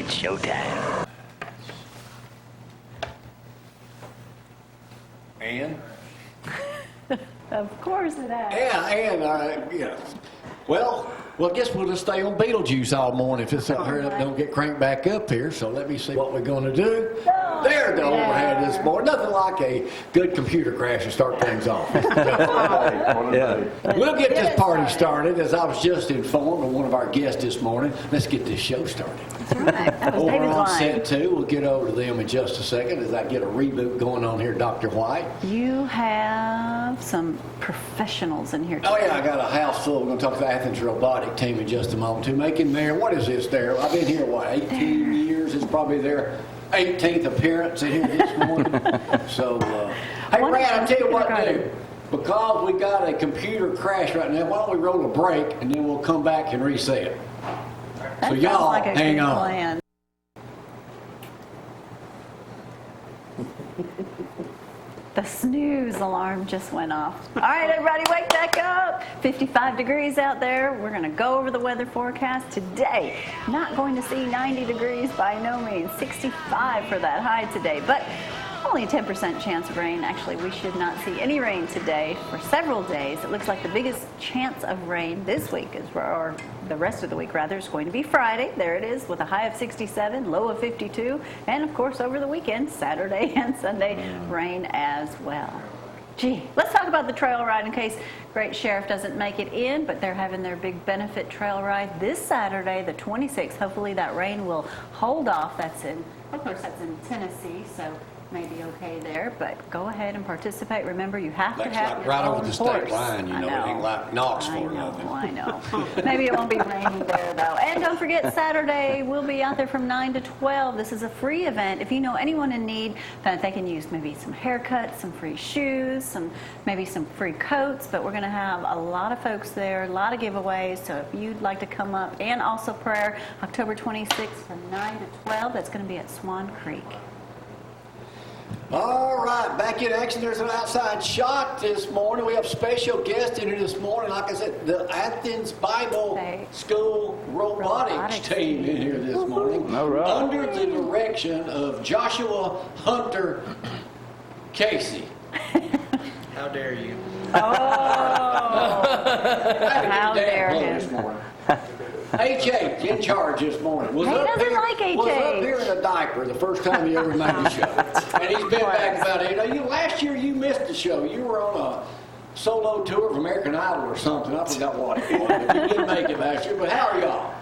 It's showtime. Ann? Of course it has. Yeah, Ann, yeah. Well, I guess we'll just stay on Beetlejuice all morning if this don't get cranked back up here. So let me see what we're going to do. There's the overhead this morning. Nothing like a good computer crash to start things off. Yeah. We'll get this party started, as I was just informed of one of our guests this morning. Let's get this show started. That's right. That was Over David's on line. set 2, we'll get over to them in just a second as I get a reboot going on here, Dr. White. You have some professionals in here today. Oh yeah, I got a house full. We're going to talk to the Athens Robotics team in just a moment too. Making their, what is this there? I've been here, 18 years? It's probably their 18th appearance in here this morning. So, hey Brad, I'll tell you what to do. Because we got a computer crash right now, why don't we roll a break and then we'll come back and reset. So y'all like a hang good on. plan. The snooze alarm just went off. All right, everybody, wake back up. 55 degrees out there. We're going to go over the weather forecast today. Not going to see 90 degrees by no means. 65 for that high today, but only a 10% chance of rain. Actually, we should not see any rain today for several days. It looks like the biggest chance of rain this week, or the rest of the week rather, is going to be Friday. There it is, with a high of 67, low of 52, and of course over the weekend, Saturday and Sunday, rain as well. Gee, let's talk about the trail ride in case Great Sheriff doesn't make it in, but they're having their big benefit trail ride this Saturday, the 26th. Hopefully that rain will hold off. Of course, that's in Tennessee, so maybe okay there, but go ahead and participate. Remember, you have to That's have like your right own over the state horse. line, you know. It ain't like Knoxville or nothing. I know. Maybe it won't be raining there, though. And don't forget, Saturday, we'll be out there from 9 to 12. This is a free event. If you know anyone in need, that they can use maybe some haircuts, some free shoes, maybe some free coats, but we're going to have a lot of folks there, a lot of giveaways, so if you'd like to come up, and also prayer, October 26th from 9 to 12, that's going to be at Swan Creek. All right, back in action. There's an outside shot this morning. We have special guests in here this morning. Like I said, the Athens Bible School Robotics team in here this morning. All right. Under the direction of Joshua Hunter Casey. How dare you? Oh, how dare him. H.H. in charge this morning. Was He up doesn't here, like Was up H.H. here in a diaper the first time he ever made the show. And he's been back about it. Last year you missed the show. You were on a solo tour of American Idol or something. I forgot what it was. You didn't make it last year. But how are y'all?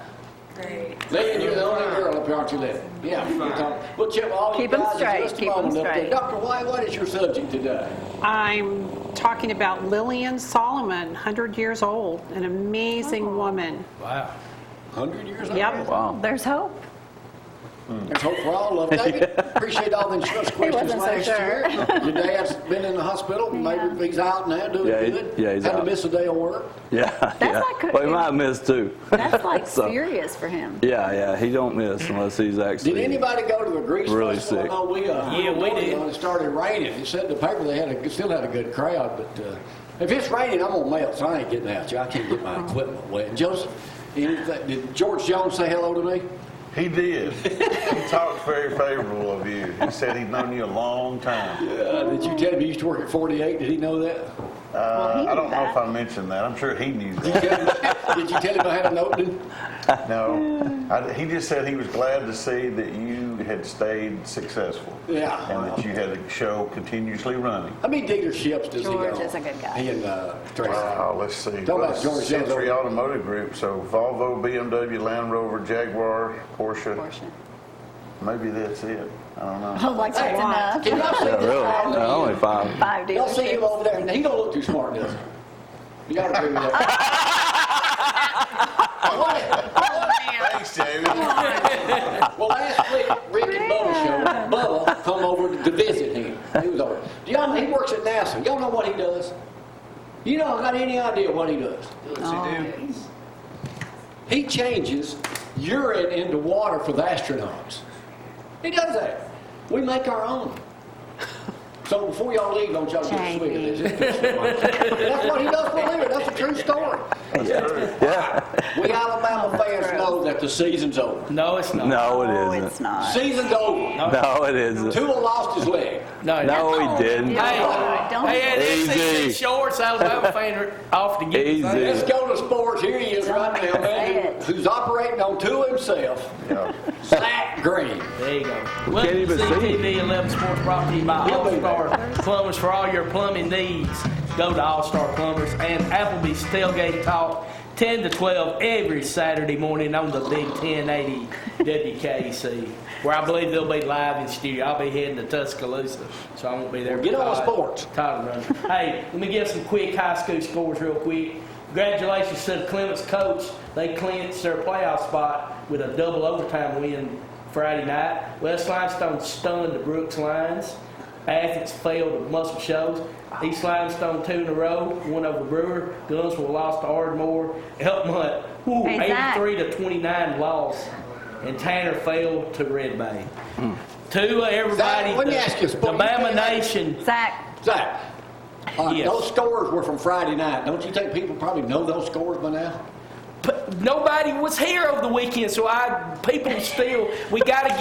Great. Lynn, you're the only girl up here, aren't you, Lynn? Yeah. We'll check all Keep you 'em guys in straight. just a Keep 'em moment up there. straight. Dr. White, what is your subject today? I'm talking about Lillian Solomon, 100 years old, an amazing woman. Wow. 100 years old? Yep. Wow. There's hope. There's hope for all of them. David, appreciate all the insurance questions wasn't so last sure. year. Your dad's been in the hospital. Maybe he's out now doing good. Yeah, he's Had out. to miss a day of work. Yeah. yeah. like good- Well, he might miss too. That's like So, serious for him. Yeah, he don't miss unless he's actually. Did anybody go to the Grease Really Festival? sick. No, we did. When it started raining, it said in the paper they still had a good crowd. But if it's raining, I'm gonna melt, so I ain't getting out. I can't get my equipment wet. Joseph, did George Jones say hello to me? He did. He talked very favorable of you. He said he'd known you a long time. Did you tell him he used to work at 48? Did he know that? Well, he I don't knew know that. if I mentioned that. I'm sure he knew that. Did you tell him I had an opening? No. He just said he was glad to see that you had stayed successful. Yeah. And that you had the show continuously running. How many dealerships does he go? George is a good guy. He and Tracy. Let's see. Talk about George Century Jones. Automotive Group. So Volvo, BMW, Land Rover, Jaguar, Porsche. Portion. Maybe that's it. I don't know. Oh, like that's enough. Can y'all see Yeah, this really? guy? No, only 5. 5 Y'all see him dealerships. over there? He don't look too smart, does he? You gotta agree with that. Thanks, Jamie. Well, last week, Rick and Bubba showed. Bubba come over to visit him. He was over. Do y'all know he works at NASA? Y'all know what he does? You don't got any idea what he does? He changes urine into water for the astronauts. He does that. We make our own. So before y'all leave, don't y'all get a swig of this. That's what he does for a living. That's a true story. Yeah. We Alabama fans know that the season's over. No, it's not. No, Oh, it it's isn't. not. Season's over. No, it isn't. Tua lost his leg. No, he didn't. Yeah. Don't Hey, had Easy. SEC shorts, Alabama fan off to get Easy. Let's go to sports. Here he is right now, Say man, it. who's operating on Tua himself. Yeah. Zack Green. There you go. Can't Welcome to even see. CTV 11 Sports brought to you by He'll be All-Star Plumbers for all your plumbing needs. Go to All-Star Plumbers and Applebee's Tailgate Talk 10 to 12 every Saturday morning on the Big 1080 WKC, where I believe they'll be live in studio. I'll be heading to Tuscaloosa, so I won't be there. Get on because sports. Todd will run. Hey, let me give some quick high school scores real quick. Congratulations to the Clements coach. They clinched their playoff spot with a double overtime win Friday night. West Limestone stunned the Brooks Lions. Athens failed to Muscle Shoals. East Limestone 2 in a row, one over Brewer. Gunsville lost to Ardmore. Elkmont, Hey, Zack. 83 to 29 loss. And Tanner failed to Red Bay. To everybody, Zack, let me ask you a the sport. Bama Nation. Zach, Zack, Yes. those scores were from Friday night. Don't you think people probably know those scores by now? But nobody was here over the weekend, so people still we gotta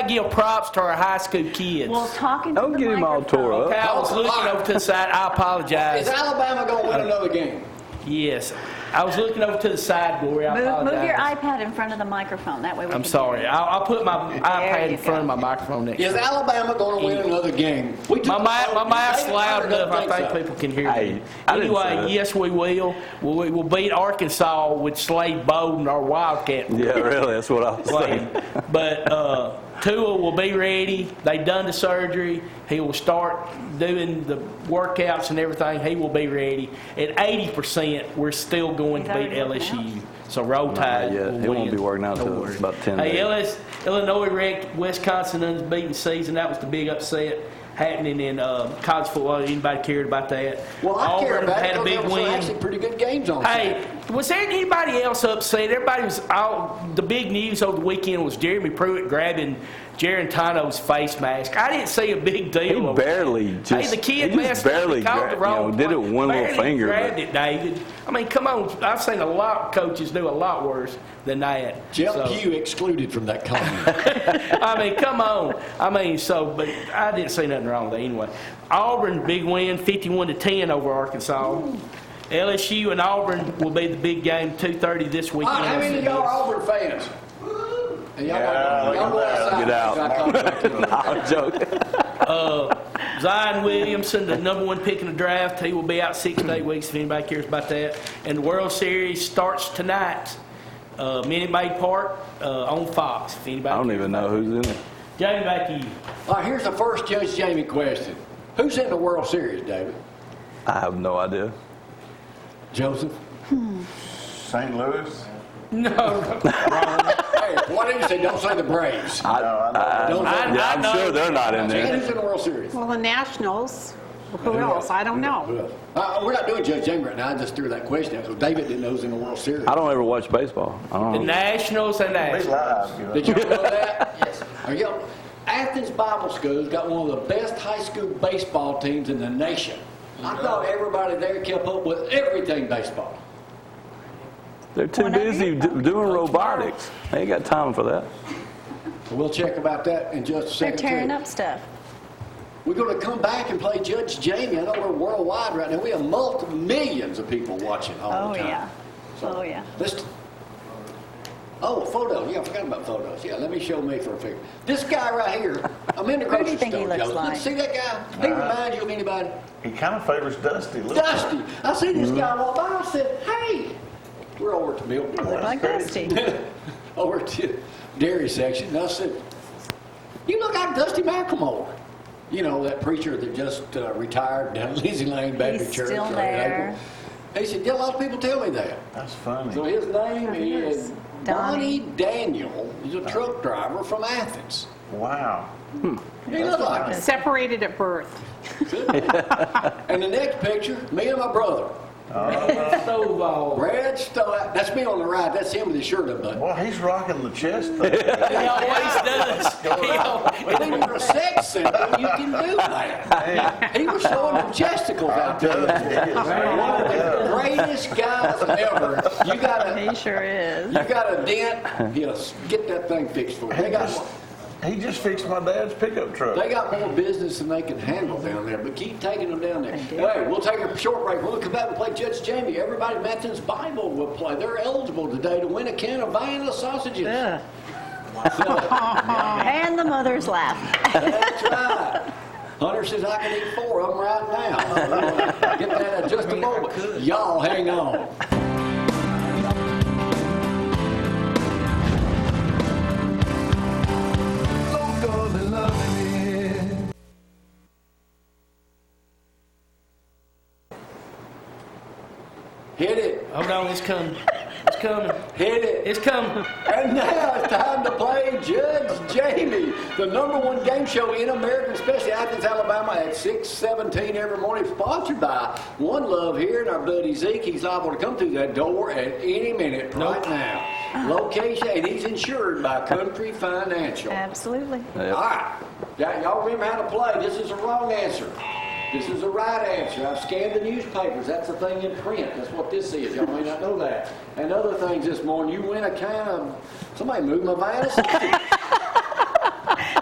give props to our high school kids. well, talking to Don't the get him all microphone. tore up. Okay, I was looking over to the side. I Is apologize. Alabama going to win another game? Yes, I was looking over to the side, Glory. I Move apologize. your iPad in front of the microphone. That way we I'm can sorry. hear you. I'll put my iPad you in front of go. my microphone next. Is Alabama going to win another game? We took My the vote. mouth's They loud enough. I think so. people can hear Hey, me. I didn't say Anyway, that. yes, we will. We'll beat Arkansas with Slade Bowden, our Wildcat. Yeah, really, that's what I was Slade. saying. But Tua will be ready. They've done the surgery. He will start doing the workouts and everything. He will be ready. At 80%, we're still going He's to beat already working LSU. So Roll Tide yet. will He win. won't be working out Don't till worry. about 10 Hey, days. Illinois wrecked Wisconsin unbeaten season. That was the big upset happening in college football. Anybody cared about that? Well, I care Auburn about it had a because big there was win. actually pretty good games on Hey, Saturday. was there anybody else upset? Everybody was the big news over the weekend was Jeremy Pruitt grabbing Gerentano's face mask. I didn't see a big deal. He over it. barely just, Hey, the kid he just messed up. barely He caught the wrong did it play. with one little Barely finger. grabbed But it, David. I mean, come on. I've seen a lot of coaches do a lot worse than that. Jeff So, Pugh excluded from that comment. I mean, come on. I mean, but I didn't see nothing wrong with that anyway. Auburn, big win, 51-10 over Arkansas. LSU and Auburn will be the big game, 2:30 this weekend. How many of y'all are Auburn fans? And y'all Yeah, y'all go look at outside. Get out. I come back in. I'm joking. Zion Williamson, the number one pick in the draft, he will be out 6 to 8 weeks if anybody cares about that. And the World Series starts tonight, Minute Maid Park on Fox. If anybody I don't cares even know about who's in it. it. Jamie, back to you. All right, here's the first Judge Jamie question. Who's in the World Series, David? I have no idea. Joseph? St. Louis? No, Hey, what did you say? Don't say the Braves. No, I know. Don't say Yeah, I'm know. sure they're not in And there. who's in the World Series? Well, the Nationals. Who else? I don't know. Who else? We're not doing Judge Jamie right now. I just threw that question out because David didn't know who's in the World Series. I don't ever watch baseball. I the don't know. Nationals and Be Nationals. live, you know. Did you know that? Yes. Are y'all? Athens Bible School's got one of the best high school baseball teams in the nation. I thought everybody there kept up with everything baseball. They're too Whenever busy you doing robotics. They ain't got time for that. So we'll check about that in just a They're second. tearing too. up stuff. We're going to come back and play Judge Jamie. I know we're worldwide right now. We have millions of people watching all Oh, the time. yeah. Oh, yeah. Oh, photos. Yeah, I forgot about photos. Yeah, let me show me for a figure. This guy right here, I'm in the Who do grocery you think he store. looks Joe. like? See that guy? He reminds you of anybody? He kind of favors Dusty. Look. Dusty. I seen this guy walk by. I said, hey, we're over at the milk. Look like Dusty. Over to dairy section. And I said, you look like Dusty McLemore. You know, that preacher that just retired down at Lizzie Lane Baptist He's Church. still in there. April. He said, yeah, a lot of people tell me that. That's funny. So his name is Donnie. Donnie Daniel. He's a truck driver from Athens. Wow. He looked like it. Separated at birth. And the next picture, me and my brother. Stovall. Brad That's me on the right. That's him with his shirt unbuttoned. Well, he's rocking the chest thing. He always does. When you're a sex symbol, you can do that. He was showing them chesticles out there. One of the greatest guys ever. You gotta, He sure is. you got a dent. Get that thing fixed for you. He just fixed my dad's pickup truck. They got more business than they can handle down there, but keep taking them down there. Hey, we'll take a short break. We'll come back and play Judge Jamie. Everybody at Athens Bible will play. They're eligible today to win a can of Vienna sausages. Ugh. And the mother's laughing. That's right. Hunter says I can eat 4 of them right now. Get that just a moment. Y'all hang on. Hit it. Hold on, it's coming. It's coming. Hit it. It's coming. And now it's time to play Judge Jamie, the #1 game show in America, especially Athens, Alabama, at 6:17 every morning, sponsored by One Love here, and our buddy Zeke. He's liable to come through that door at any minute right now. Location, and he's insured by Country Financial. Absolutely. All right. Y'all remember how to play. This is a wrong answer. This is the right answer. I've scanned the newspapers. That's the thing in print. That's what this is. Y'all may not know that. And other things this morning. You win a can of... Somebody moved my Vienna.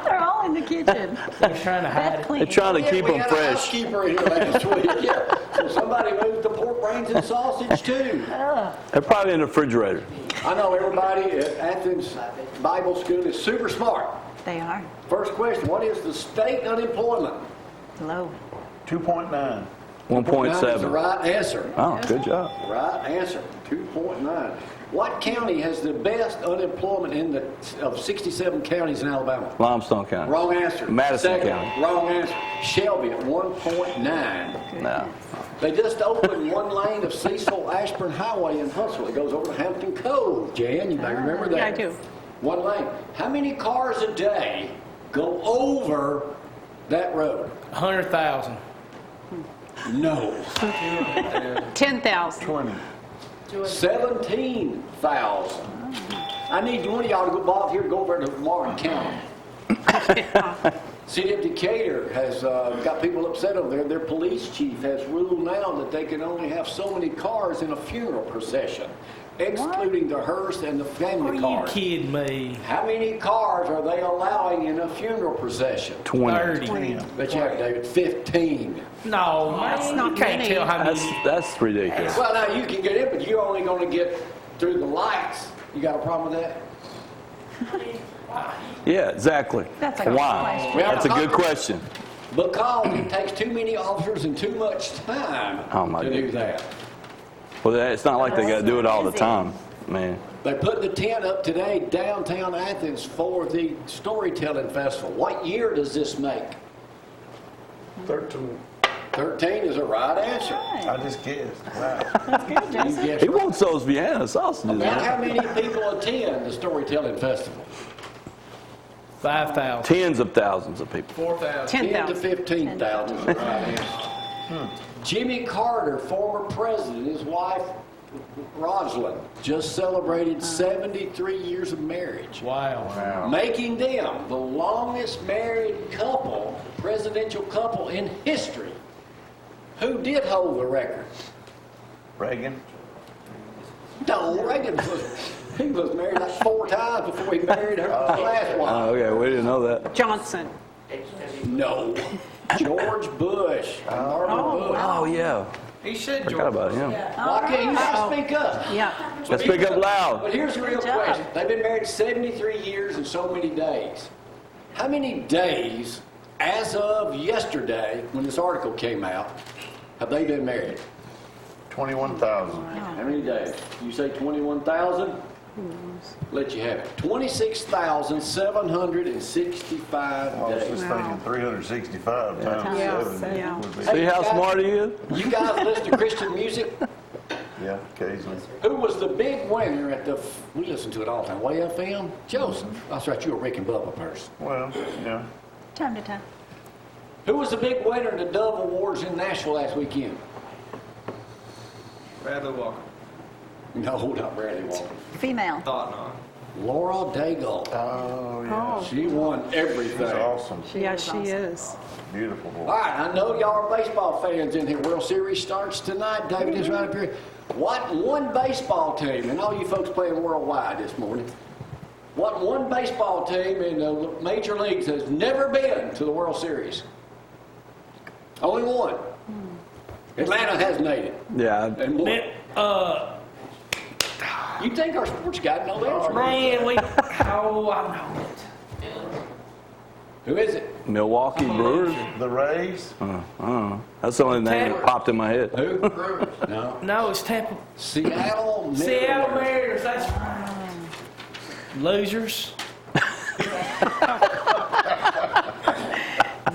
They're all in the kitchen. They're trying to hide That's it. clean. They're trying to keep We them had a fresh. housekeeper in here last week. Yeah. So somebody moved the pork brains and sausage too. They're probably in the refrigerator. I know everybody at Athens Bible School is super smart. They are. First question, what is the state unemployment? Low. 2.9. 9 is the 1.7. right answer. Oh, good job. Right answer, 2.9. What county has the best unemployment of 67 counties in Alabama? Limestone County. Wrong answer. Madison Second, County. wrong answer. Shelby at 1.9. No. They just opened one lane of Cecil Ashburn Highway in Huntsville. It goes over to Hampton Cove. Jan, you may remember that. Yeah, I do. One lane. How many cars a day go over that road? 100,000. No. 10,000. 20. 17,000. I need one of y'all to go volunteer to go over to Martin County. City of Decatur has got people upset over there. Their police chief has ruled now that they can only have so many cars in a funeral procession, excluding the hearse and the family Are you cars. kidding me? How many cars are they allowing in a funeral procession? 20. 30. Bet you have, David, 15. No, That's man, not you can't many. tell how many. That's ridiculous. Well, now you can get in, but you're only going to get through the lights. You got a problem with that? Yeah, exactly. That's a good Why? question. That's a good question. Because it takes too many officers and too much time Oh, my to do goodness. that. Well, it's not like they got to do it all the time, man. They put the tent up today downtown Athens for the Storytelling Festival. What year does this make? 13. 13 is a right answer. I just guessed. Wow. That's good, You Jason. guessed He right. wants those Vienna sausages, About how man. many people attend the Storytelling Festival? 5,000. Tens of thousands of people. 4,000. 10 to 10,000. 15,000 is the right answer. Jimmy Carter, former president, his wife Rosalind, just celebrated 73 years of marriage, Wow. making them the longest married couple, presidential couple in history. Who did hold the record? Reagan. No, Reagan he was married like 4 times before he married her last wife. Oh, okay, we didn't know that. Johnson. No, George Bush. Barbara Bush. Oh, yeah. He said Forgot about him. Why can't you guys speak up? Yeah. Let's speak up loud. But here's the real Good job. question. They've been married 73 years and so many days. How many days, as of yesterday, when this article came out, have they been married? 21,000. How many days? You say 21,000? Let you have it. 26,765 I was days. just thinking 365 times Yeah. 7 Yeah. would be. See how smart he is? You guys listen to Christian music? Yeah, occasionally. Who was the big winner at the, we listen to it all the time, Way FM? Joseph. That's right, you're a Rick and Bubba person. Well, yeah. Time to time. Who was the big winner in the Dove Awards in Nashville last weekend? Bradley Walker. No, not Bradley Walker. Female. Thought not. Laura Daigle. Oh, yeah. Oh, She won everything. She's awesome. yeah, she is. Beautiful All boy. right, I know y'all are baseball fans in here. World Series starts tonight. David is right up here. What one baseball team, and all you folks playing worldwide this morning, what one baseball team in the major leagues has never been to the World Series? Only one. Atlanta has made it. Yeah. And won. Man, You think our sports guy know the answer? man, I know it. Who is it? Milwaukee Brewers. The Rays? That's the only name that popped in my head. Who? No. No, it's Tampa. Seattle Mariners. Seattle Mariners. That's losers.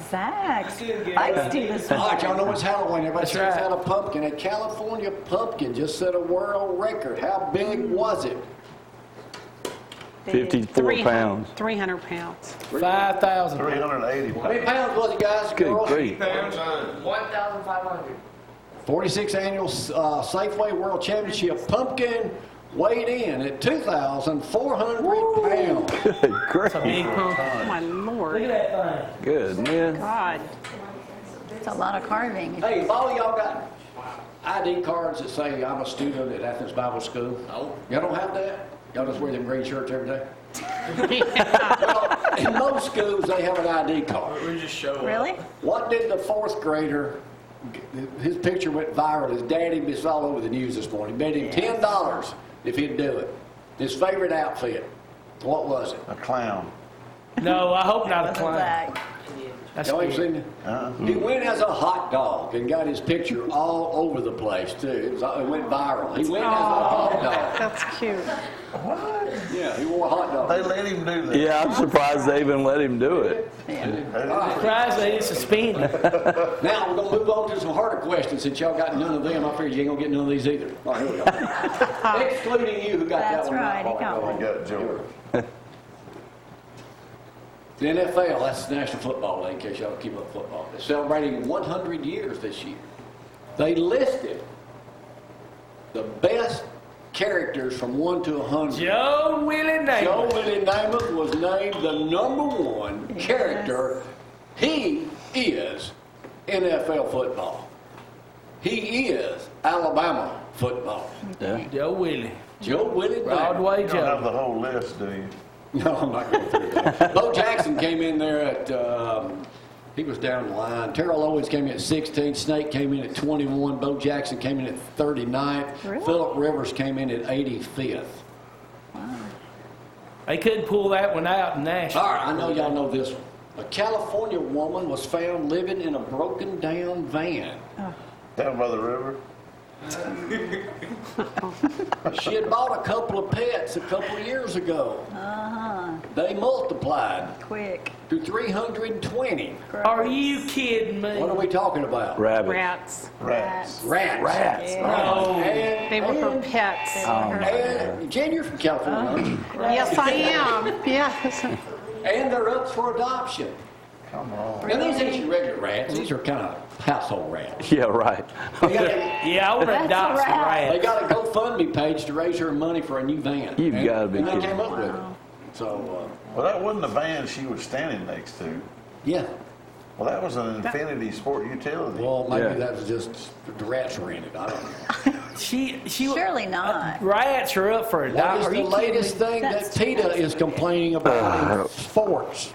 Zach, feisty this All right, morning. y'all know it's Halloween. Everybody That's takes right. out a pumpkin. A California pumpkin just set a world record. How big was it? 54 pounds. 300 pounds. 5,000. 380. How many pounds was it, guys? Good girls? grief. 1,500. 46th annual Safeway World Championship pumpkin weighed in at 2,400 pounds. Good grief. Big pump. Oh, my Look Lord. at that thing. Good, man. God. It's a lot of carving. Hey, if all y'all got ID cards that say I'm a student at Athens Bible School, y'all don't have that? Y'all just wear them green shirts every day? Well, in most schools, they have an ID card. We just show up. Really? What did the fourth grader, his picture went viral, his daddy was all over the news this morning, bet him $10 if he'd do it. His favorite outfit, what was it? A clown. No, I hope not a Wasn't clown. Zach. That's Y'all ain't good. seen it? He went as a hot dog and got his picture all over the place too. It went viral. He went as a hot dog. That's cute. Yeah, he wore a hot They dog. let him do that. Yeah, I'm surprised they even let him do it. Surprised they didn't suspend him. Now we're gonna move on to some harder questions since y'all got none of them. I figured you ain't gonna get none of these either. All right, here we go. Excluding you who got that That's one. right, he got I got George. The NFL, that's the National Football League, in case y'all keep up football. They're celebrating 100 years this year. They listed the best characters from 1 to 100. Joe Willie Joe Namath. Willie Namath was named the #1 character. He is NFL football. He is Alabama football. Yeah. Joe Willie. Joe Willie Namath. Broadway You don't have Joe. the whole list, do you? No, I'm not going through that. Bo Jackson came in there at, he was down the line. Terrell Owens came in at 16. Snake came in at 21. Bo Jackson came in at 39th. Really? Phillip Rivers came in at 85th. They couldn't pull that one out in Nashville. All right, I know y'all know this one. A California woman was found living in a broken down van. Down by the river? She had bought a couple of pets a couple of years ago. They multiplied Quick. to 320. Are you kidding me? What are we talking about? Rabbit. Rats. Rats. Rats. Rats. Oh. And, They were for pets. and Jen, you're from California, aren't you? Yes, I am. Yes. And they're up for adoption. Come on. Now, these ain't your regular rats. These are kind of household rats. Yeah, right. They got, Yeah, I want to That's adopt a some rat. they rats. got a GoFundMe page to raise her money for a new van. You've And- gotta be and kidding. they came up with it. So, Well, that wasn't the van she was standing next to. yeah. Well, that was an Infinity Sport Utility. Well, maybe Yeah. that was just the rats were in it. I don't know. She Surely not. Rats are up for What adoption. is Are the you kidding latest me? thing That's that PETA is complaining about in sports?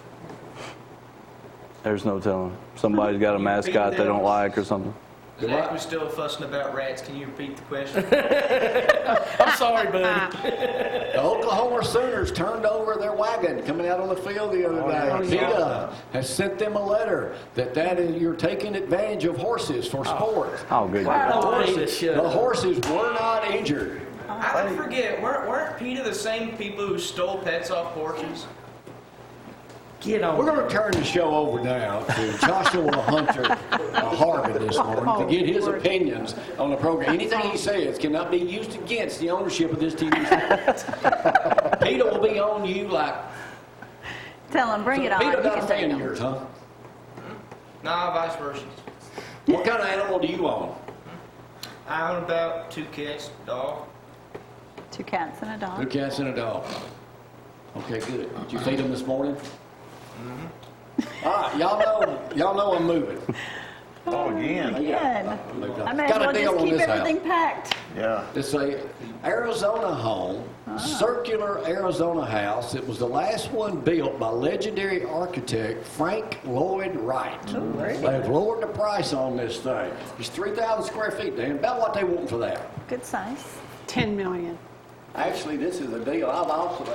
There's no telling. Somebody's got a mascot they don't like or something. Zach was still fussing about rats. Can you repeat the question? I'm sorry, buddy. The Oklahoma Sooners turned over their wagon coming out on the field the other day. yeah. PETA has sent them a letter that is, you're taking advantage of horses for sport. Oh, good. Wow. The Oh, horses, PETA, shut the up. horses were not injured. I forget. Weren't PETA the same people who stole pets off porches? Get on. We're going to turn the show over now to Joshua Hunter Harvey this morning to get his opinions on the program. Anything he says cannot be used against the ownership of this TV show. PETA will be on you like... Tell him, bring it on. PETA You not a can fan take of him. yours, huh? Nah, vice versa. What kind of animal do you own? I own about 2 cats, dog. 2 cats and a 2 dog. cats and a dog. Okay, good. Did you feed them this morning? All right, y'all know I'm moving. Oh, again. Good. I may as Got a well deal just on keep this house. everything packed. Yeah. It's a Arizona home, circular Arizona house. It was the last one built by legendary architect Frank Lloyd Wright. They've lowered the price on this thing. It's 3,000 square feet, Dan. About what they want for that. Good size. 10 million. Actually, this is a deal.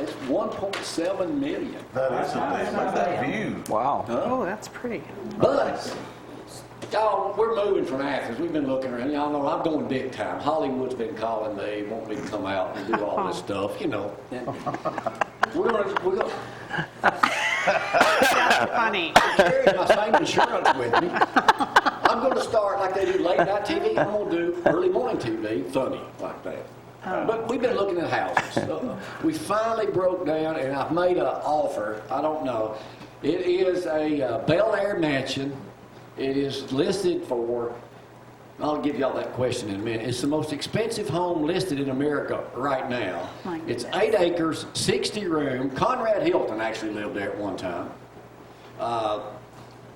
It's 1.7 million. That is a big, look at that view. Wow. Oh, that's pretty. But, y'all, we're moving from Athens. We've been looking around. Y'all know I'm going big time. Hollywood's been calling me, want me to come out and do all this stuff, you know. And we're gonna Funny. carry my same insurance with me. I'm going to start like they do late night TV. I'm going to do early morning TV, funny like that. But we've been looking at houses. We finally broke down, and I've made an offer. I don't know. It is a Bel Air mansion. It is listed for, I'll give y'all that question in a minute. It's the most expensive home listed in America right now. My It's goodness. 8 acres, 60 room. Conrad Hilton actually lived there at one time.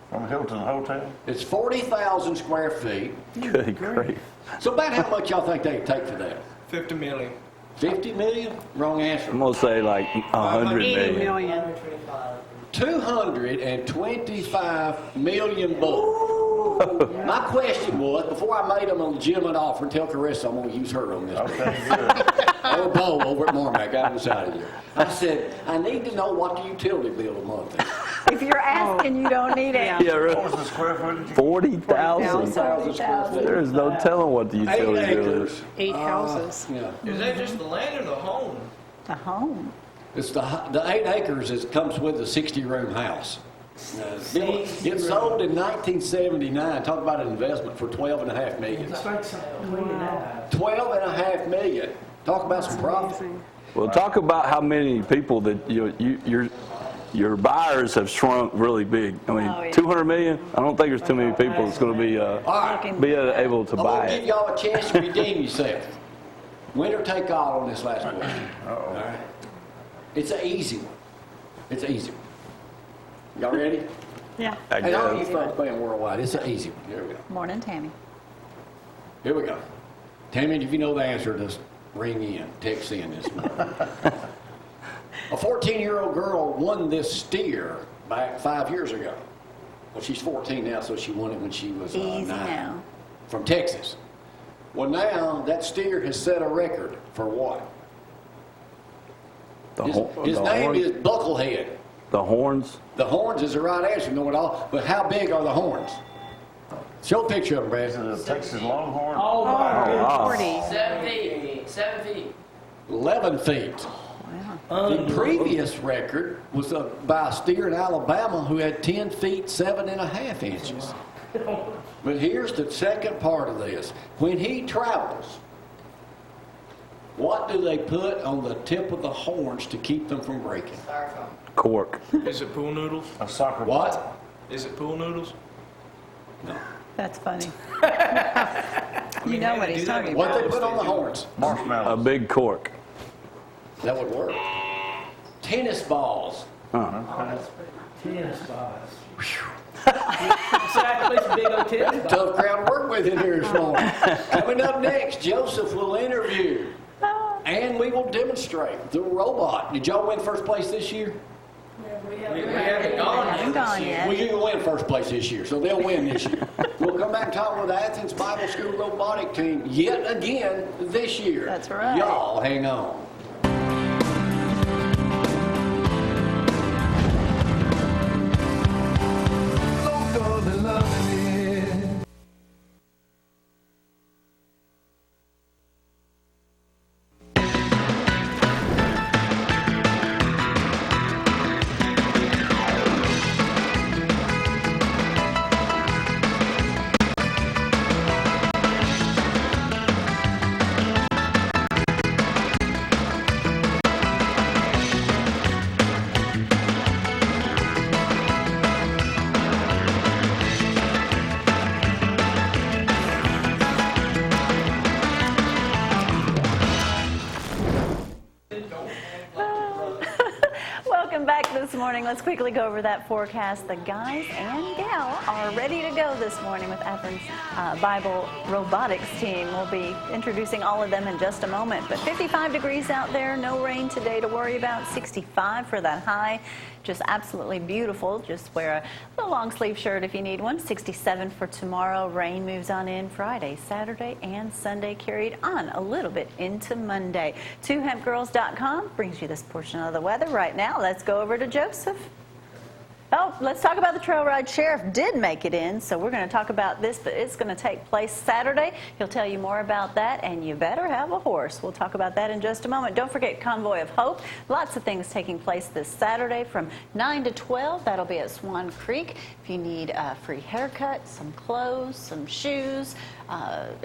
From Hilton Hotel. It's 40,000 square feet. Good grief. So about how much y'all think they'd take for that? 50 million. 50 million? Wrong answer. I'm going to say like 100 80 million. million. 225 million bucks. My question was, before I made them a legitimate offer, tell Carissa I'm going to use her on this. Okay, good. Or Bo over at Marmac, out inside of here. I said, I need to know what the utility bill a month is. If you're asking, you don't need it. Yeah. Yeah, What really. was the square footage? 40,000. 40,000 square feet. There is no telling what the 8 utility bill acres. is. 8 houses. Yeah. Is that just the land or the home? The home. It's the 8 acres comes with the 60-room house. It sold in 1979. Talk about an investment for $12.5 million. It's like something that. $12.5 million. Talk about some profit. Amazing. Well, talk about how many people that your buyers have shrunk really big. I mean, Oh, yeah. 200 million. I don't think there's too many people that's going to be All right. able to I'm buy going to give it. y'all a chance to redeem yourself. Winner take all on this last question. All right. It's an easy one. It's an easy one. Y'all ready? Yeah. I And all you guess. folks playing worldwide, it's an easy one. Here we go. Morning, Tammy. Here we go. Tammy, if you know the answer, just ring in, text in this morning. A 14-year-old girl won this steer back 5 years ago. Well, she's 14 now, so she won it when she was Easy 9. now. From Texas. Well, now that steer has set a record for what? His name horns? is Bucklehead. The horns. The horns is the right answer, know it all. But how big are the horns? Show a picture of them, Is Brad. it a Texas Longhorn? Oh, my Oh, wow. 40. 7 feet. 7 feet. 11 feet. The previous record was by a steer in Alabama who had 10 feet, 7.5 inches. But here's the second part of this. When he travels, what do they put on the tip of the horns to keep them from breaking? Cork. Is it pool noodles? A soccer ball? What? Is it pool noodles? That's funny. You know what he's talking What about. they put on the horns? A Marshmallows. big cork. That would work. Tennis balls. tennis balls. Exactly, some big old tennis balls. Tough crowd to work with in here this morning. Coming up next, Joseph will interview. And we will demonstrate the robot. Did y'all win first place this year? We haven't gone Haven't yet. gone yet. Well, you can win first place this year, so they'll win this year. We'll come back and talk with the Athens Bible School robotic team yet again this year. That's right. Y'all hang on. Welcome back this morning. Let's quickly go over that forecast. The guys and gal are ready to go this morning with Athens Bible Robotics team. We'll be introducing all of them in just a moment. But 55 degrees out there, no rain today to worry about. 65 for that high. Just absolutely beautiful. Just wear a little long sleeve shirt if you need one. 67 for tomorrow. Rain moves on in Friday, Saturday, and Sunday, carried on a little bit into Monday. 2hempgirls.com brings you this portion of the weather right now. Let's go over to Joseph. Oh, let's talk about the Trail Ride. Sheriff did make it in, so we're going to talk about this, but it's going to take place Saturday. He'll tell you more about that, and you better have a horse. We'll talk about that in just a moment. Don't forget Convoy of Hope. Lots of things taking place this Saturday from 9 to 12. That'll be at Swan Creek. If you need a free haircut, some clothes, some shoes,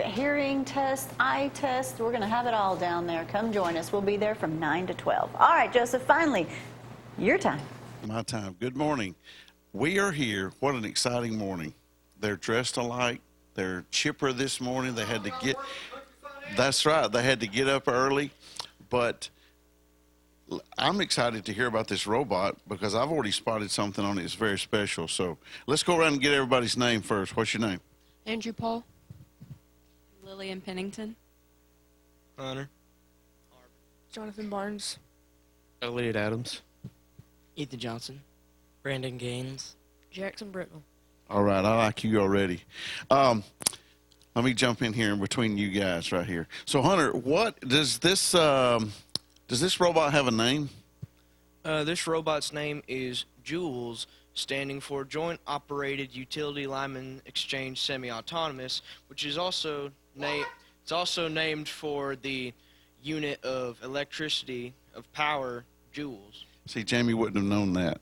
hearing test, eye test, we're going to have it all down there. Come join us. We'll be there from 9 to 12. All right, Joseph, finally, your time. My time. Good morning. We are here. What an exciting morning. They're dressed alike. They're chipper this morning. They had to get, that's right, they had to get up early. But I'm excited to hear about this robot because I've already spotted something on it that's very special. So let's go around and get everybody's name first. What's your name? Andrew Paul. Lillian Pennington. Hunter. Jonathan Barnes. Elliot Adams. Ethan Johnson. Brandon Gaines. Jackson Britnell. All right, I like you already. Let me jump in here in between you guys right here. So Hunter, what does this robot have a name? This robot's name is Jules, standing for Joint Operated Utility Lineman Exchange Semi-Autonomous, which is also named for the unit of electricity of power, joules. See, Jamie wouldn't have known that.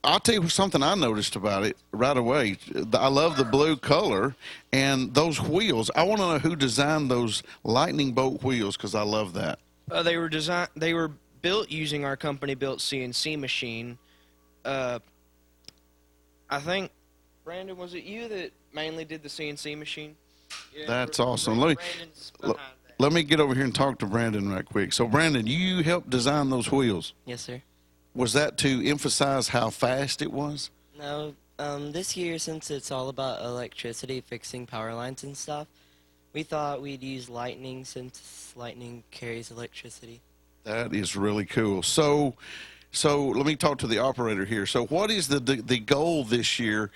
I'll tell you something I noticed about it right away. I love the blue color and those wheels. I want to know who designed those lightning bolt wheels because I love that. They were built using our company-built CNC machine. I think, Brandon, was it you that mainly did the CNC machine? Yeah, that's awesome. Let me get over here and talk to Brandon right quick. So, Brandon, you helped design those wheels. Yes, sir. Was that to emphasize how fast it was? No, this year, since it's all about electricity, fixing power lines and stuff, we thought we'd use lightning since lightning carries electricity. That is really cool. So let me talk to the operator here. So what is the goal this year?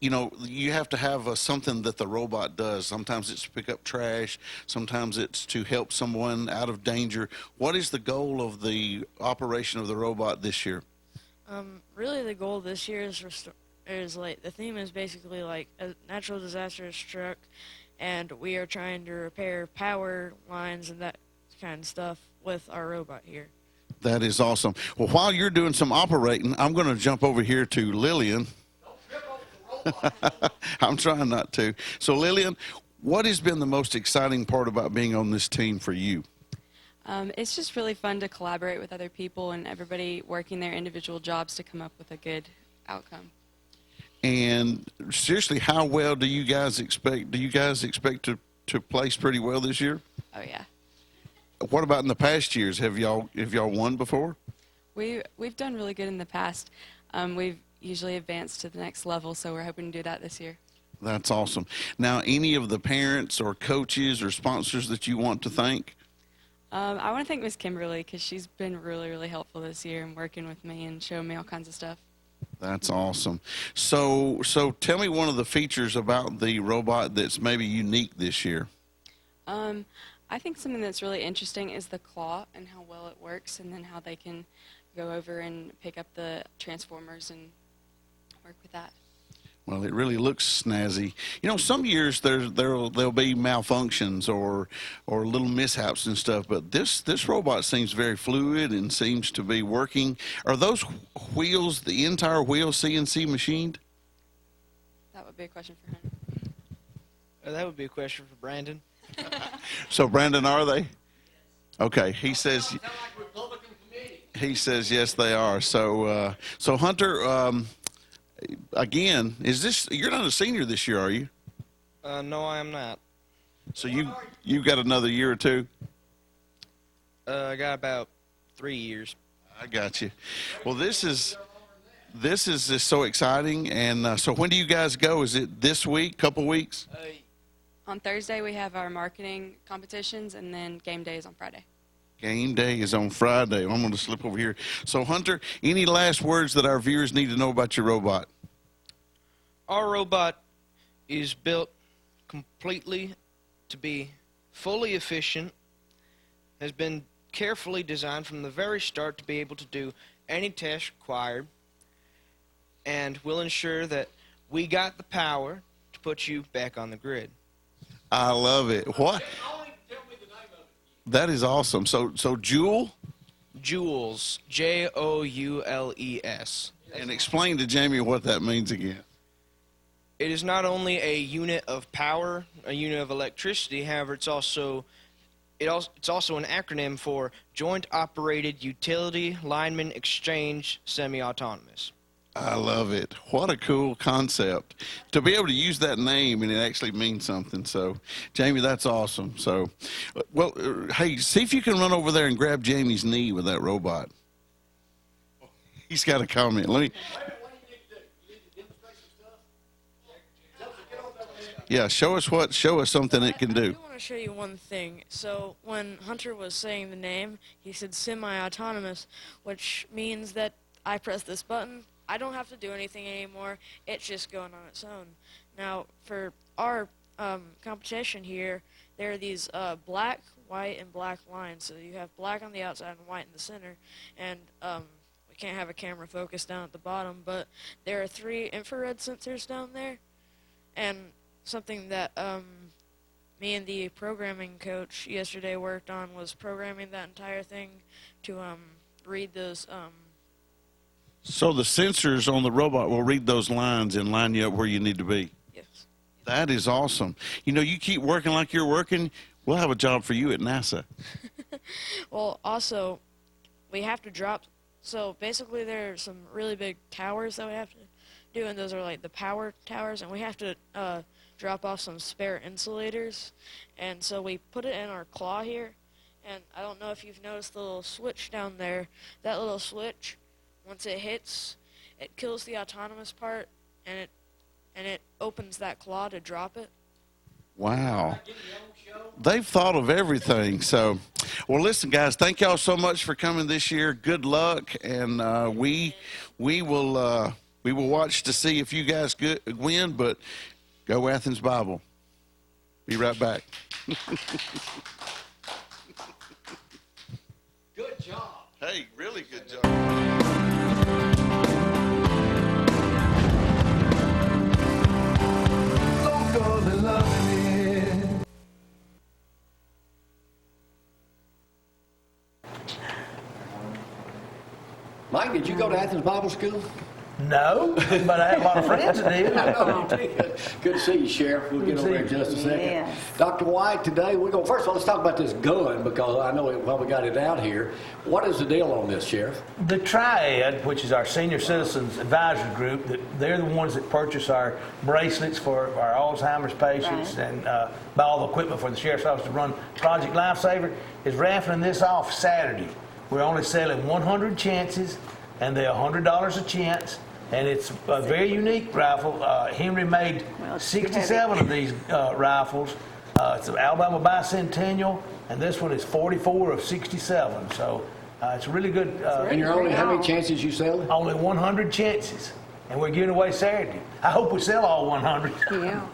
You know, you have to have something that the robot does. Sometimes it's to pick up trash. Sometimes it's to help someone out of danger. What is the goal of the operation of the robot this year? Really, the goal this year is like the theme is basically like a natural disaster has struck, and we are trying to repair power lines and that kind of stuff with our robot here. That is awesome. Well, while you're doing some operating, I'm going to jump over here to Lillian. I'm trying not to. So, Lillian, what has been the most exciting part about being on this team for you? It's just really fun to collaborate with other people and everybody working their individual jobs to come up with a good outcome. And seriously, how well do you guys expect? Do you guys expect to place pretty well this year? Oh yeah. What about in the past years? Have y'all won before? We've done really good in the past. We've usually advanced to the next level, so we're hoping to do that this year. That's awesome. Now, any of the parents or coaches or sponsors that you want to thank? I want to thank Miss Kimberly because she's been really, really helpful this year and working with me and showing me all kinds of stuff. That's awesome. So tell me one of the features about the robot that's maybe unique this year. I think something that's really interesting is the claw and how well it works, and then how they can go over and pick up the transformers and work with that. Well, it really looks snazzy. You know, some years there'll be malfunctions or little mishaps and stuff, but this robot seems very fluid and seems to be working. Are those wheels, the entire wheel, CNC machined? That would be a question for him. That would be a question for Brandon. So, Brandon, are they? Okay, he says yes, they are. So, Hunter, again, you're not a senior this year, are you? No, I am not. So you got another year or two? I got about 3 years. I got you. Well, this is just so exciting. And so when do you guys go? Is it this week, couple weeks? On Thursday, we have our marketing competitions, and then game day is on Friday. Game day is on Friday. I'm going to slip over here. So, Hunter, any last words that our viewers need to know about your robot? Our robot is built completely to be fully efficient, has been carefully designed from the very start to be able to do any test required, and will ensure that we got the power to put you back on the grid. I love it. What? That is awesome. So Joule? Joules, Joules. And explain to Jamie what that means again. It is not only a unit of power, a unit of electricity, however, it's also an acronym for Joint Operated Utility Lineman Exchange Semi-Autonomous. I love it. What a cool concept. To be able to use that name and it actually means something. So, Jamie, that's awesome. So, well, hey, see if you can run over there and grab Jamie's knee with that robot. He's got a comment. Let me. Yeah, show us something it can do. I do want to show you one thing. So when Hunter was saying the name, he said semi-autonomous, which means that I press this button, I don't have to do anything anymore. It's just going on its own. Now, for our competition here, there are these black, white, and black lines. So you have black on the outside and white in the center. And we can't have a camera focus down at the bottom, but there are 3 infrared sensors down there. And something that me and the programming coach yesterday worked on was programming that entire thing to read those. So the sensors on the robot will read those lines and line you up where you need to be. Yes. That is awesome. You know, you keep working like you're working, we'll have a job for you at NASA. Well, also, we have to drop. So basically, there are some really big towers that we have to do, and those are like the power towers, and we have to drop off some spare insulators. And so we put it in our claw here, and I don't know if you've noticed the little switch down there. That little switch, once it hits, it kills the autonomous part, and it opens that claw to drop it. Wow. They've thought of everything. So, well, listen, guys, thank y'all so much for coming this year. Good luck, and we will watch to see if you guys win, but go Athens Bible. Be right back. Good job. Hey, really good job. Mike, did you go to Athens Bible School? No, but I have a lot of friends that do. Good to see you, Sheriff. We'll get over there in just a second. Yes. Dr. White, today we're going. First of all, let's talk about this gun because I know while we got it out here. What is the deal on this, Sheriff? The Triad, which is our senior citizens advisory group, they're the ones that purchase our bracelets for our Alzheimer's patients and buy all the equipment for the Sheriff's Office to run Project Lifesaver, is raffling this off Saturday. We're only selling 100 chances, and they're $100 a chance. And it's a very unique rifle. Henry made 67 of these rifles. It's an Alabama Bicentennial, and this one is 44 of 67. So it's really good. And you're only, how many chances you selling? Only 100 chances, and we're giving away Saturday. I hope we sell all 100. Yeah.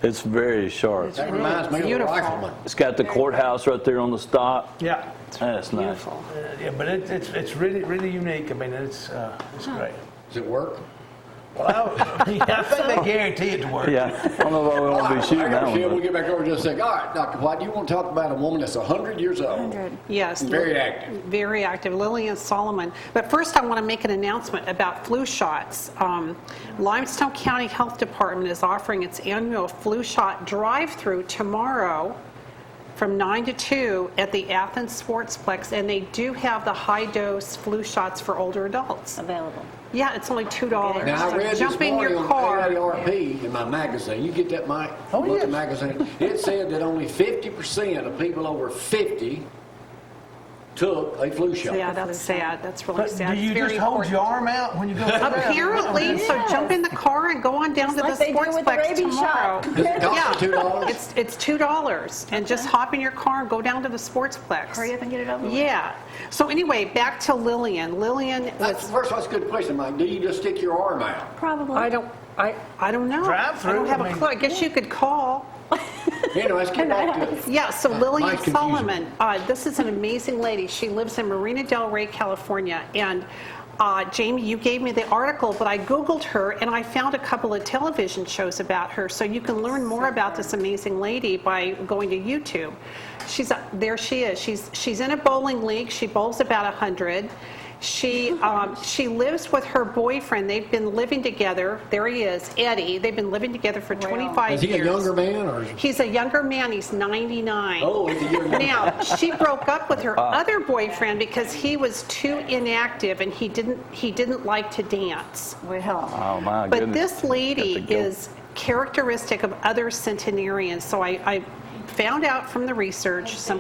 It's very sharp. That reminds me of a rifleman. It's got the courthouse right there on the stock. Yeah. That's nice. Beautiful. Yeah, but it's really unique. I mean, it's great. Does it work? Well, I think they guarantee it to work. Yeah, I don't know why we won't be shooting that We'll one. get back over in just a second. All right, Dr. White, you want to talk about a woman that's 100 years old? 100. Yes. Very active. Very active, Lillian Solomon. But first I want to make an announcement about flu shots. Limestone County Health Department is offering its annual flu shot drive-through tomorrow from 9 to 2 at the Athens Sportsplex, and they do have the high-dose flu shots for older adults. Available. Yeah, it's only $2. Now, I read Jump this in morning your on car. AARP in my magazine. You get that, Mike? Oh, Look at yes. the magazine. It said that only 50% of people over 50 took a flu shot. Yeah, that's sad. That's really But sad. do you It's very just hold important. your arm out when you go through that? Apparently, so jump in the car and go on down to the like they do with the Sportsplex rabies tomorrow. shot. Does it cost you $2? It's $2, and just hop in your car and go down to the Sportsplex. Hurry up and get it over with. Yeah. So anyway, back to Lillian. Lillian That's, was. first of all, that's a good question, Mike. Do you just stick your arm out? Probably. I don't know. Drive-through, I don't have I a mean- clue. I guess you could call. Anyway, let's get back to it. Yeah, so Lillian Mine's confusing. Solomon, this is an amazing lady. She lives in Marina Del Rey, California. And Jamie, you gave me the article, but I Googled her and I found a couple of television shows about her. So you can learn more about this amazing lady by going to YouTube. There she is. She's in a bowling league. She bowls about 100. She lives with her boyfriend. They've been living together. There he is, Eddie. They've been living together for 25 Is he years. a younger man or? He's a younger man. He's 99. Oh, he's a year younger. Now, she broke up with her other boyfriend because he was too inactive and he didn't like to dance. Well, Oh, my But goodness. this lady Got to go. is characteristic of other centenarians. So I found out from the research some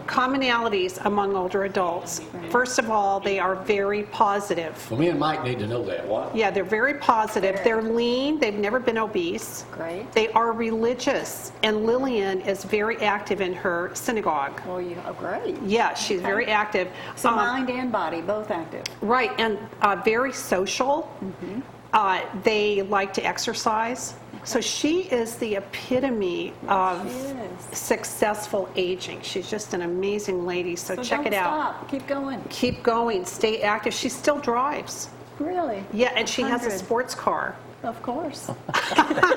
commonalities among older adults. First of all, they are very positive. Well, me and Mike need to know that. What? Yeah, they're very positive. They're lean. They've never been obese. Great. They are religious. And Lillian is very active in her synagogue. well, great. Yeah, she's very active. So mind and body, both active. Right, and very social. They like to exercise. So she is the epitome of successful aging. She's just an amazing lady. So check don't it out. Stop. Keep going. Keep going. Stay active. She still drives. Really? Yeah, and she has a 100. sports car. Of course.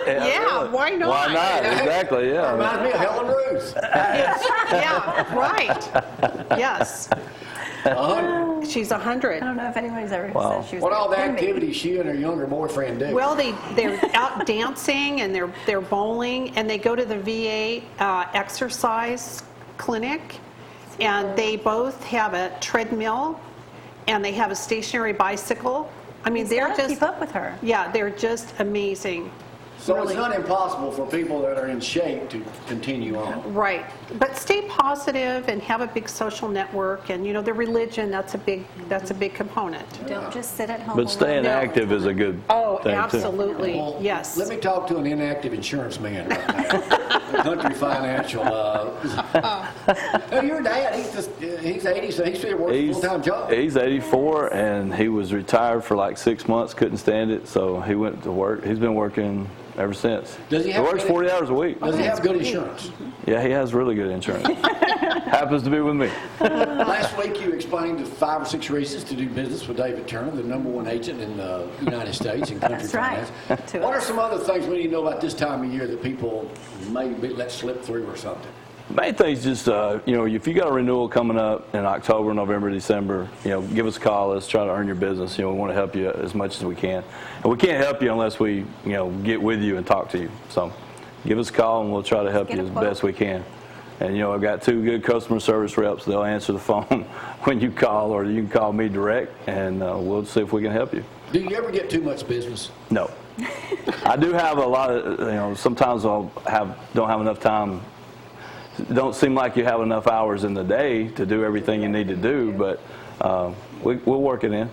Yeah, why not? Why not? Exactly, yeah. Reminds me of Helen Ruth. Yeah, right. Yes. She's 100. I don't know if anybody's ever Wow. said she was What all the epitome. activities she and her younger boyfriend do? Well, they're out dancing and they're bowling and they go to the VA exercise clinic and they both have a treadmill and they have a stationary bicycle. I mean, they're Gotta just keep up with her. Yeah, they're just amazing. So really. it's not impossible for people that are in shape to continue on. Right, but stay positive and have a big social network, and the religion, that's a big component. Don't just sit at home. But staying No. active is a good Oh, thing, too. absolutely, Well, yes. Let me talk to an inactive insurance man right now. Country Financial. Your dad, he's 80, so he still works a full-time job. He's 84, and he was retired for like 6 months, couldn't stand it, so he went to work. He's been working ever since. Does he have works good- 40 hours a week. Does he have good insurance? Yeah, he has really good insurance. Happens to be with me. Last week you explained the 5 or 6 reasons to do business with David Turner, the #1 agent in the United States in country That's right. finance. What are some other things we need to know about this time of year that people maybe let slip through or something? Main thing's just, if you got a renewal coming up in October, November, December, give us a call. Let's try to earn your business. We want to help you as much as we can. And we can't help you unless we, get with you and talk to you. So give us a call and we'll try to help Get you a as quote. best we can. And, I've got 2 good customer service reps. They'll answer the phone when you call, or you can call me direct, and we'll see if we can help you. Do you ever get too much business? No. I do have a lot of, sometimes don't have enough time. Don't seem like you have enough hours in the day to do everything you need to do, but we'll work it in.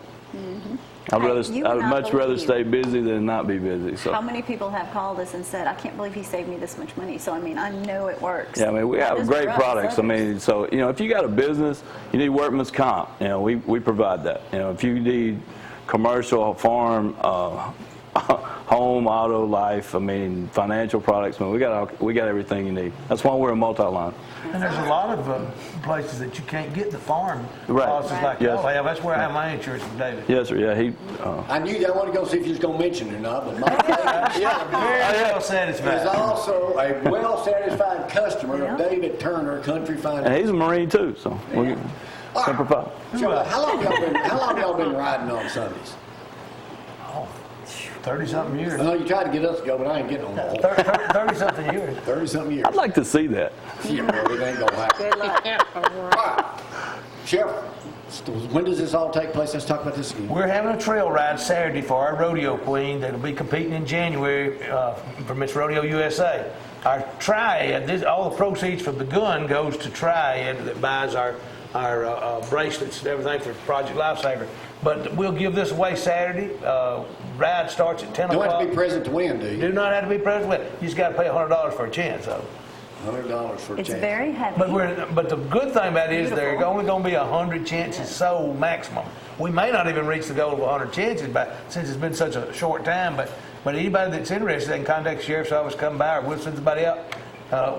I'd much rather stay busy than not be busy. So. How many people have called us and said, I can't believe he saved me this much money? So, I know it works. Yeah, we Not have just great for us, products. others. So, if you got a business, you need workman's comp. We provide that. If you need commercial, farm, home, auto, life, financial products, we got everything you need. That's why we're a multi-line. And there's a lot of places that you can't get the farm Right. policies like Yes. y'all have. That's where I have my insurance from David. Yes, sir. Yeah, I knew that. I wanted to go see if you was going to mention it or not, but my Very well is satisfied. also a well-satisfied customer of David Turner, Country and Finance. he's a Marine too, so we'll simplify. So how long y'all been riding on Sundays? 30-something years. I know you tried to get us to go, but I ain't getting on the whole. 30-something years. 30-something years. I'd like to see that. Yeah, well, it ain't gonna happen. All right, Sheriff, when does this all take place? Let's talk about this again. We're having a trail ride Saturday for our rodeo queen that'll be competing in January for Miss Rodeo USA. our Triad, all the proceeds from the gun goes to Triad that buys our bracelets and everything for Project Lifesaver. But we'll give this away Saturday. Ride starts at 10 o'clock. Don't have to be present to win, do you? Do not have to be present to win. You just got to pay $100 for a chance, though. $100 for a It's chance. very heavy. But the good thing about it is there are Beautiful. only going to be 100 chances sold maximum. We may not even reach the goal of 100 chances, but since it's been such a short time. But anybody that's interested, they can contact the sheriff's office, come by, or we'll send somebody out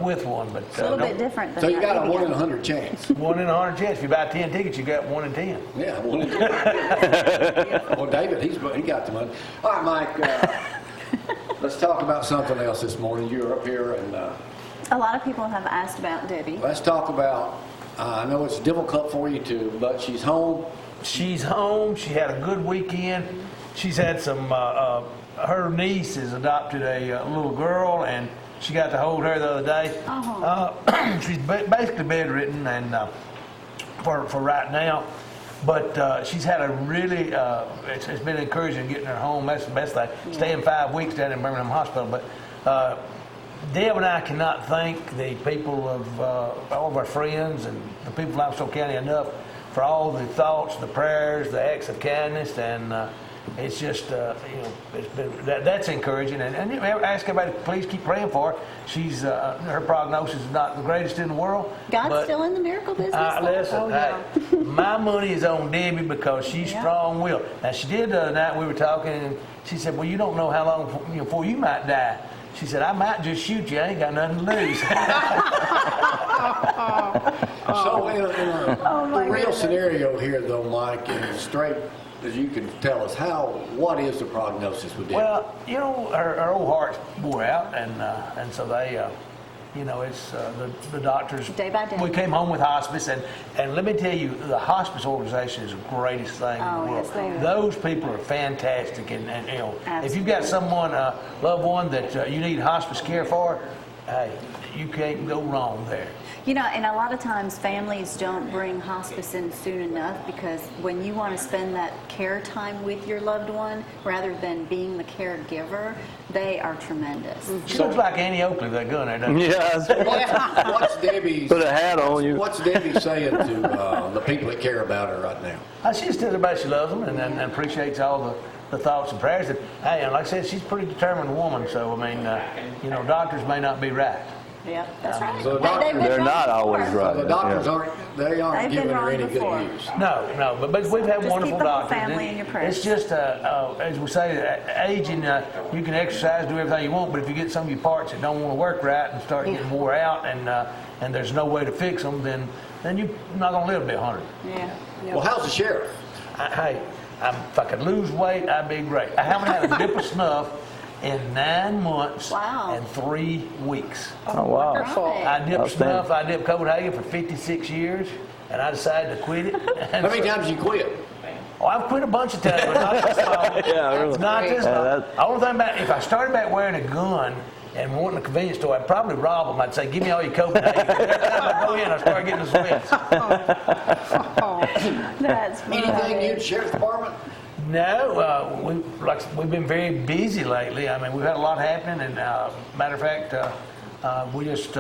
with one. But It's a little bit different than So you that got a BB 1 in gun. 100 chance. 1 in 100 chance. If you buy 10 tickets, you got 1 in 10. Yeah, 1 in 10. Well, David, he got the money. All right, Mike, let's talk about something else this morning. You're up here, and A lot of people have asked about Debbie. let's talk about, I know it's difficult for you too, but she's home. She's home. She had a good weekend. She's had some, her niece has adopted a little girl, and she got to hold her the other day. She's basically bedridden and for right now. But she's had a really, it's been encouraging getting her home. That's the best thing. Staying 5 weeks down in Birmingham Hospital. But Deb and I cannot thank the people of all of our friends and the people of Limestone County enough for all the thoughts, the prayers, the acts of kindness, and it's just, it's been that's encouraging. And ask everybody, please keep praying for her. She's her prognosis is not the greatest in the world. God's but, still in the miracle business. though? listen, hey, my money is on Debbie because she's strong-willed. Now she did the other night. We were talking, and she said, "Well, you don't know how long before you might die." She said, "I might just shoot you. I ain't got nothing to lose." So in the real scenario here, though, Mike, and straight as you can tell us, what is the prognosis with Debbie? Well, her old heart's wore out, and so they, it's the doctors. Day by day. We came home with hospice, and let me tell you, the hospice organization is the greatest thing in the world. Yes, they are. Those people are fantastic, and if you've got someone, a loved one that you need hospice care for, hey, you can't go wrong there. And a lot of times families don't bring hospice in soon enough because when you want to spend that care time with your loved one rather than being the caregiver, they are tremendous. She looks like Annie Oakley, that gun there, doesn't she? Yeah. What's Debbie's? Put a hat on you. What's Debbie saying to the people that care about her right now? She just tells everybody she loves them and appreciates all the thoughts and prayers. And, hey, and like I said, she's a pretty determined woman. So, I mean, doctors may not be right. Yep, that's right. So the doctors, They've been They're wrong not before. always right. the doctors Yeah. aren't They've been giving her wrong any before. good news. No, but we've had Just wonderful keep the whole doctors. family in your prayers. It's just, as we say, aging, you can exercise, do everything you want, but if you get some of your parts that don't want to work right and start getting wore out and there's no way to fix them, then you're not going to live to be 100. Yeah. Well, how's the sheriff? If I could lose weight, I'd be great. I haven't had a dip of snuff in 9 months Wow. and 3 weeks. Oh, wow. Right. I dipped Outstanding. snuff, I dipped Copenhagen for 56 years, and I decided to quit it. And How many times you quit? Oh, I've quit a bunch of times, but not this long. Yeah, really. Not this Yeah, long. that- The only thing about if I started back wearing a gun and wanting a convenience store, I'd probably rob them. I'd say, "Give me all your Copenhagen." Every time I go in, I start getting the sweats. That's funny. Anything new to the sheriff's department? No, we've been very busy lately. I mean, we've had a lot happening, and matter of fact, we just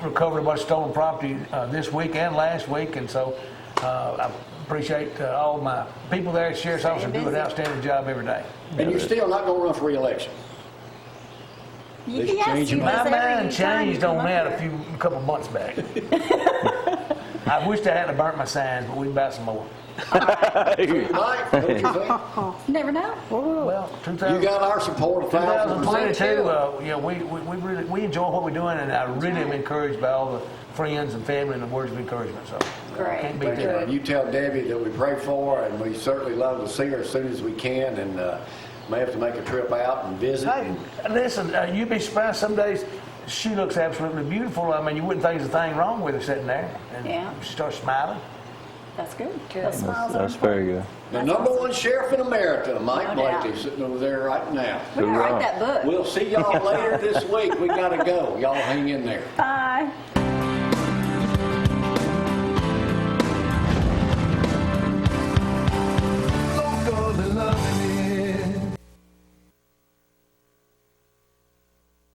recovered a bunch of stolen property this week and last week, and so I appreciate all my people there at the Sheriff's Office who do an outstanding job every day. And you're still not going to run for re-election? Yes, change he your does My every mind time you changed come on up that here. a couple months back. I wished I hadn't burnt my signs, but we can buy some more. Mike, what do you think? Never know. Well, You got our support, 2022, we enjoy what we're doing, and I really am encouraged by all the friends and family and the words of encouragement. So Great. can't beat that. And you tell Debbie that we pray for her, and we certainly love to see her as soon as we can, and may have to make a trip out and visit. Hey, listen, you'd be surprised some days. She looks absolutely beautiful. I mean, you wouldn't think there's a thing wrong with her sitting there. And Yeah. she starts smiling. That's good. Those smiles are That's very good. The number one sheriff in America, Mike No doubt. Blakely, sitting over there right now. We're going to write that book. We'll see y'all later this week. We got to go. Y'all hang in there. Bye.